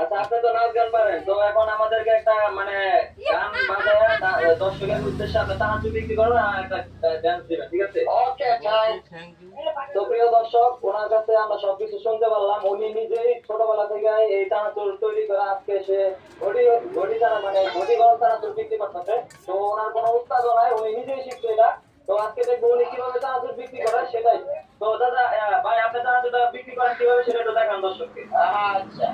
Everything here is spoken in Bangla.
আচ্ছা আপনি তো নাচ গান পারেন, তো এখন আমাদেরকে একটা মানে গান বাজায় দর্শকের উদ্দেশ্যে আপনি তাহাজুদ বিক্রি করবেন আর একটা ডান্স দিবেন, ঠিক আছে? ওকে ভাই, তো প্রিয় দর্শক, ওনার কাছে আমরা সবকিছু শুনতে পারলাম। উনি নিজেই ছোটবেলা থেকে এই চানাচুর তৈরি করে আজকে সে ঘটি ঘটি চানা মানে ঘটি গরম চানাচুর বিক্রি করতেছে। তো ওনার কোনো উস্তাদও নাই, উনি নিজেই শিখছে এটা। তো আজকে দেখবো উনি কিভাবে চানাচুর বিক্রি করে সেটাই। তো দাদা ভাই, আপনি চানাচুরটা বিক্রি করেন কিভাবে সেটা একটু দেখান দর্শককে। আচ্ছা,